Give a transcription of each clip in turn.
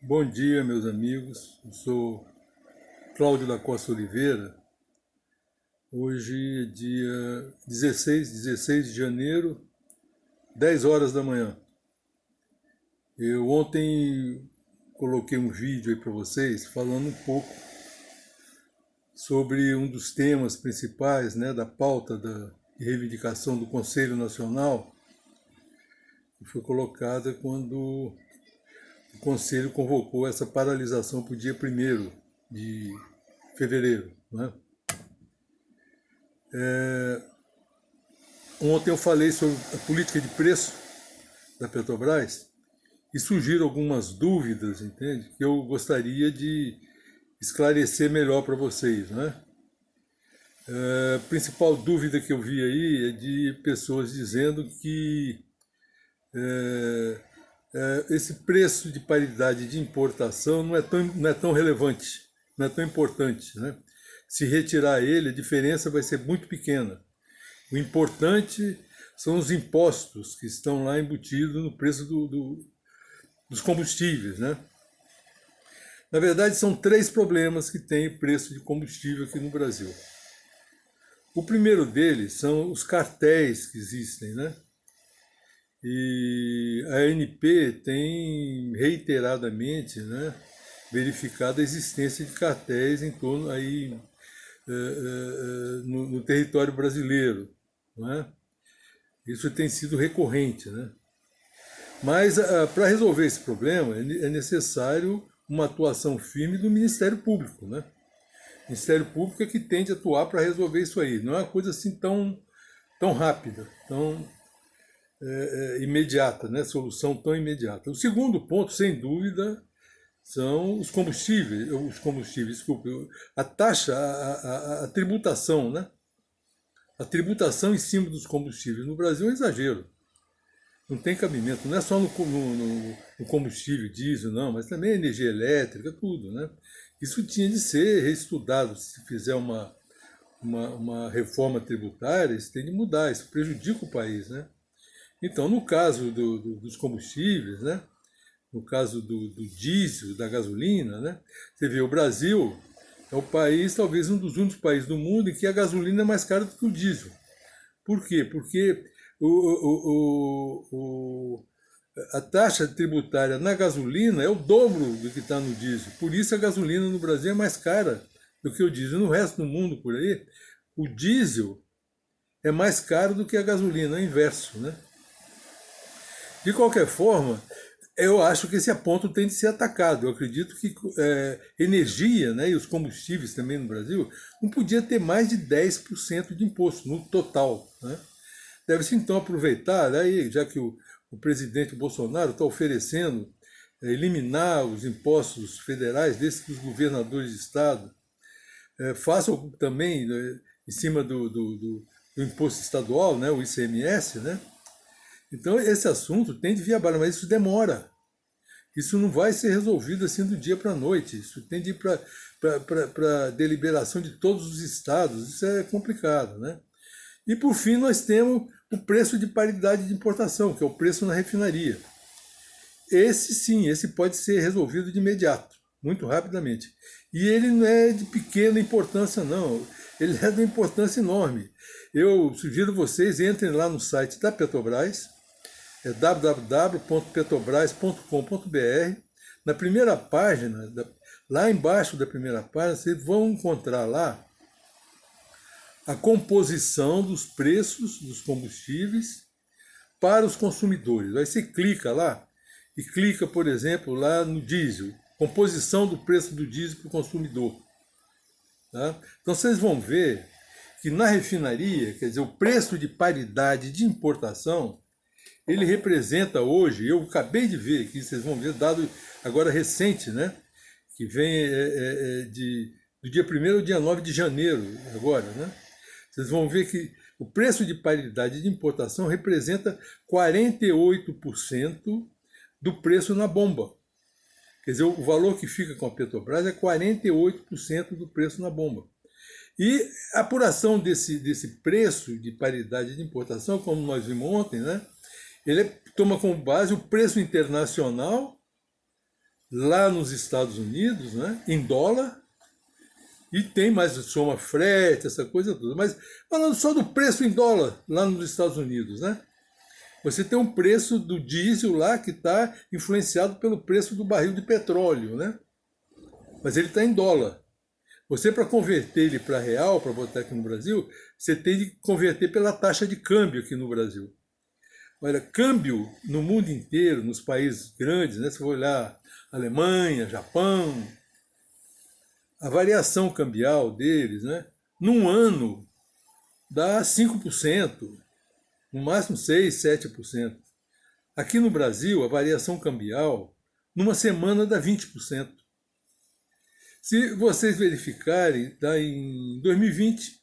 Bom dia, meus amigos. Eu sou Cláudio da Costa Oliveira. Hoje é dia 16 de janeiro, 10 horas da manhã. Eu ontem coloquei um vídeo aí para vocês falando um pouco sobre um dos temas principais, né, da pauta de reivindicação do Conselho Nacional, que foi colocada quando o Conselho convocou essa paralisação para o dia 1º de fevereiro, né? Ontem eu falei sobre a política de preço da Petrobras e surgiram algumas dúvidas, entende? Que eu gostaria de esclarecer melhor para vocês, né? A principal dúvida que eu vi aí é de pessoas dizendo que esse preço de paridade de importação não é tão relevante, não é tão importante, né? Se retirar ele, a diferença vai ser muito pequena. O importante são os impostos que estão lá embutidos no preço dos combustíveis, né? Na verdade, são três problemas que tem o preço de combustível aqui no Brasil. O primeiro deles são os cartéis que existem, né? E a ANP tem reiteradamente, né, verificado a existência de cartéis em torno aí no território brasileiro, não é? Isso tem sido recorrente, né? Mas para resolver esse problema é necessário uma atuação firme do Ministério Público, né? O Ministério Público é que tem de atuar para resolver isso aí. Não é uma coisa assim tão rápida, tão imediata, né? Solução tão imediata. O segundo ponto, sem dúvida, são os combustíveis, desculpe, a taxa, a tributação, né? A tributação em cima dos combustíveis no Brasil é um exagero. Não tem cabimento, não é só no combustível, diesel, não, mas também energia elétrica, tudo, né? Isso tinha de ser reestudado. Se fizer uma reforma tributária, isso tem de mudar, isso prejudica o país, né? Então, no caso dos combustíveis, né? No caso do diesel, da gasolina, né? Você vê, o Brasil é o país, talvez um dos únicos países do mundo em que a gasolina é mais cara do que o diesel. Por quê? Porque a taxa tributária na gasolina é o dobro do que está no diesel. Por isso a gasolina no Brasil é mais cara do que o diesel. No resto do mundo, por aí, o diesel é mais caro do que a gasolina, é o inverso, né? De qualquer forma, eu acho que esse ponto tem de ser atacado. Eu acredito que energia, né, e os combustíveis também no Brasil não podia ter mais de 10% de imposto no total, né? Deve-se então aproveitar, aí, já que o presidente Bolsonaro está oferecendo eliminar os impostos federais, desses que os governadores de estado façam também, né, em cima do imposto estadual, né, o ICMS, né? Então esse assunto tem de vir à baila, mas isso demora. Isso não vai ser resolvido assim do dia para a noite. Isso tem de ir para a deliberação de todos os estados. Isso é complicado, né? E por fim nós temos o preço de paridade de importação, que é o preço na refinaria. Esse sim, esse pode ser resolvido de imediato, muito rapidamente. E ele não é de pequena importância, não. Ele é de importância enorme. Eu sugiro vocês entrem lá no site da Petrobras, é www.petrobras.com.br. Na primeira página, lá embaixo da primeira página, vocês vão encontrar lá a composição dos preços dos combustíveis para os consumidores. Aí você clica lá e clica, por exemplo, lá no diesel, composição do preço do diesel para o consumidor. Tá? Então vocês vão ver que na refinaria, quer dizer, o preço de paridade de importação, ele representa hoje, eu acabei de ver aqui, vocês vão ver, dado agora recente, né? Que vem do dia 1º ao dia 9 de janeiro, agora, né? Vocês vão ver que o preço de paridade de importação representa 48% do preço na bomba. Quer dizer, o valor que fica com a Petrobras é 48% do preço na bomba. E a apuração desse preço de paridade de importação, como nós vimos ontem, né? Ele toma como base o preço internacional lá nos Estados Unidos, né, em dólar, e tem mais, soma frete, essa coisa toda. Mas falando só do preço em dólar lá nos Estados Unidos, né? Você tem um preço do diesel lá que está influenciado pelo preço do barril de petróleo, né? Mas ele está em dólar. Você, para converter ele para real, para botar aqui no Brasil, você tem de converter pela taxa de câmbio aqui no Brasil. Olha, câmbio no mundo inteiro, nos países grandes, né? Se você olhar Alemanha, Japão, a variação cambial deles, né? Num ano dá 5%, no máximo 6, 7%. Aqui no Brasil, a variação cambial, numa semana dá 20%. Se vocês verificarem, está em 2020,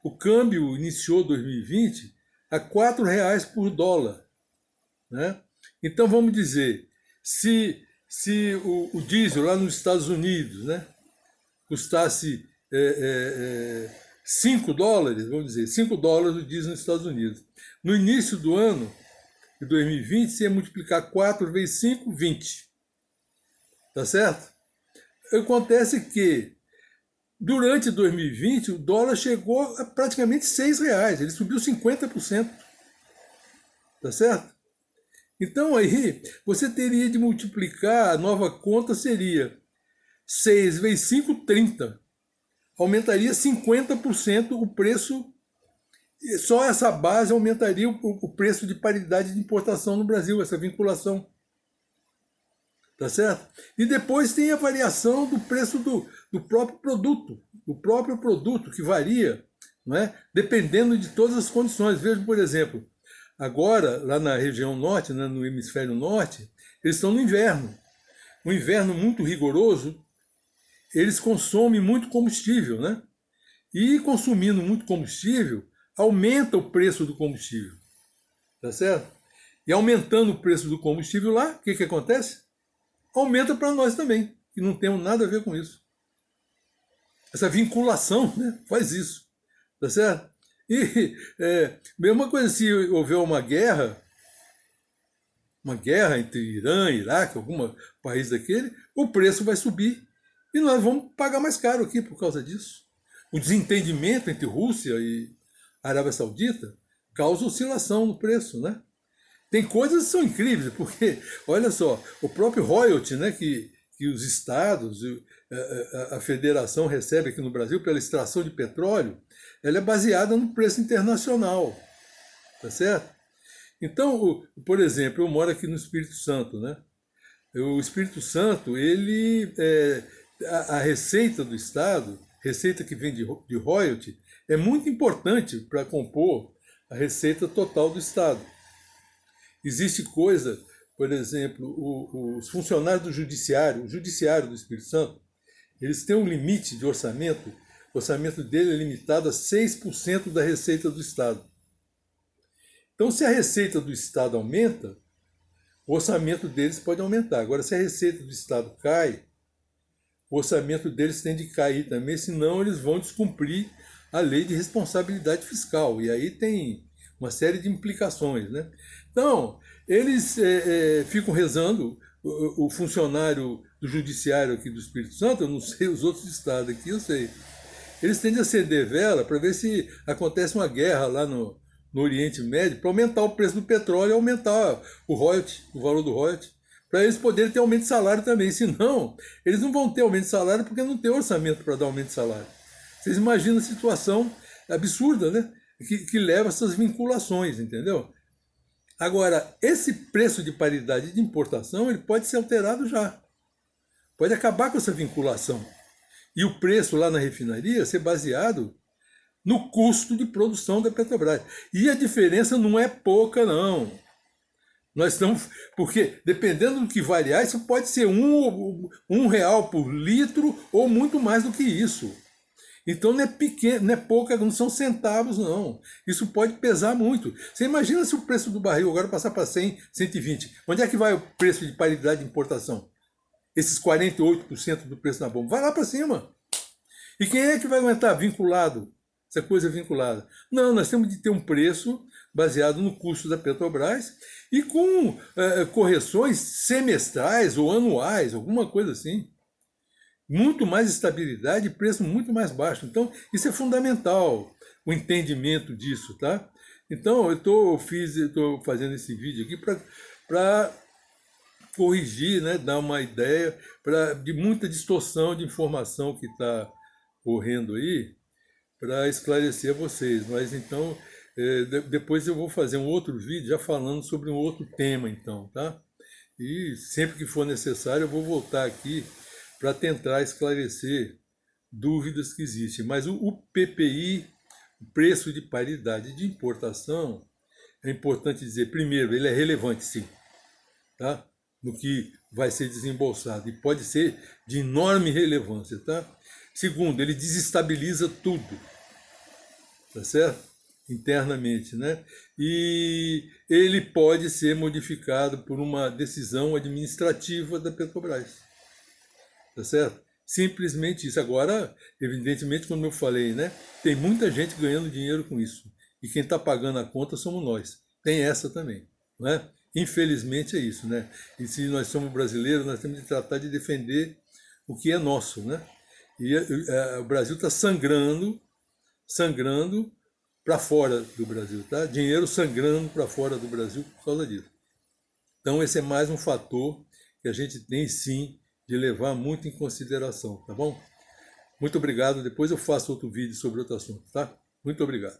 o câmbio iniciou 2020 a R$ 4 por dólar. Né? Então vamos dizer, se o diesel lá nos Estados Unidos, né, custasse $5, vamos dizer, $5 o diesel nos Estados Unidos. No início do ano de 2020, você ia multiplicar 4 vezes 5, 20. Tá certo? Acontece que durante 2020 o dólar chegou a praticamente R$ 6, ele subiu 50%. Tá certo? Então aí você teria de multiplicar, a nova conta seria 6 vezes 5, 30. Aumentaria 50% o preço, só essa base aumentaria o preço de paridade de importação no Brasil, essa vinculação. Tá certo? E depois tem a variação do preço do próprio produto, que varia, não é? Dependendo de todas as condições. Veja, por exemplo, agora, lá na região norte, né, no hemisfério norte, eles estão no inverno. Um inverno muito rigoroso, eles consomem muito combustível, né? E consumindo muito combustível, aumenta o preço do combustível. Tá certo? E aumentando o preço do combustível lá, o que acontece? Aumenta para nós também, que não temos nada a ver com isso. Essa vinculação, né, faz isso, tá certo? E mesma coisa, se houver uma guerra entre Irã, Iraque, algum país daquele, o preço vai subir e nós vamos pagar mais caro aqui por causa disso. O desentendimento entre Rússia e Arábia Saudita causa oscilação no preço, né? Tem coisas que são incríveis, porque, olha só, o próprio royalty, né, que os estados, a federação recebe aqui no Brasil pela extração de petróleo, ela é baseada no preço internacional, tá certo? Então, por exemplo, eu moro aqui no Espírito Santo, né? O Espírito Santo, a receita do estado, receita que vem de royalty, é muito importante para compor a receita total do estado. Existe coisa, por exemplo, os funcionários do judiciário, o judiciário do Espírito Santo, eles têm um limite de orçamento, o orçamento dele é limitado a 6% da receita do Estado. Então, se a receita do Estado aumenta, o orçamento deles pode aumentar. Agora, se a receita do Estado cai, o orçamento deles tem de cair também, senão eles vão descumprir a lei de responsabilidade fiscal. E aí tem uma série de implicações, né? Então, eles ficam rezando, o funcionário do judiciário aqui do Espírito Santo, eu não sei os outros estados aqui, eu sei. Eles têm de acender vela para ver se acontece uma guerra lá no Oriente Médio, para aumentar o preço do petróleo e aumentar o royalty, o valor do royalty, para eles poderem ter aumento de salário também. Senão, eles não vão ter aumento de salário porque não tem orçamento para dar aumento de salário. Vocês imaginam a situação absurda, né? Que leva a essas vinculações, entendeu? Agora, esse preço de paridade de importação, ele pode ser alterado já. Pode acabar com essa vinculação. E o preço lá na refinaria ser baseado no custo de produção da Petrobras. E a diferença não é pouca, não. Nós estamos. Porque, dependendo do que variar, isso pode ser um real por litro ou muito mais do que isso. Então não é pequeno, não é pouca, não são centavos, não. Isso pode pesar muito. Você imagina se o preço do barril agora passar para 100, 120. Onde é que vai o preço de paridade de importação? Esses 48% do preço na bomba. Vai lá para cima. E quem é que vai aguentar vinculado? Essa coisa vinculada. Não, nós temos de ter um preço baseado no custo da Petrobras e com correções semestrais ou anuais, alguma coisa assim. Muito mais estabilidade e preço muito mais baixo. Então, isso é fundamental, o entendimento disso, tá? Então, eu estou fazendo esse vídeo aqui para corrigir, né, dar uma ideia de muita distorção de informação que está correndo aí, para esclarecer a vocês. Mas então, depois eu vou fazer um outro vídeo já falando sobre um outro tema, então, tá? E sempre que for necessário eu vou voltar aqui para tentar esclarecer dúvidas que existem. Mas o PPI, o preço de paridade de importação, é importante dizer, primeiro, ele é relevante, sim, tá? No que vai ser desembolsado, e pode ser de enorme relevância, tá? Segundo, ele desestabiliza tudo, tá certo? Internamente, né? E ele pode ser modificado por uma decisão administrativa da Petrobras, tá certo? Simplesmente isso. Agora, evidentemente, como eu falei, né? Tem muita gente ganhando dinheiro com isso. E quem está pagando a conta somos nós. Tem essa também, né? Infelizmente é isso, né? E se nós somos brasileiros, nós temos que tratar de defender o que é nosso, né? E o Brasil está sangrando para fora do Brasil, tá? Dinheiro sangrando para fora do Brasil por causa disso. Então esse é mais um fator que a gente tem sim de levar muito em consideração, tá bom? Muito obrigado. Depois eu faço outro vídeo sobre outro assunto, tá? Muito obrigado.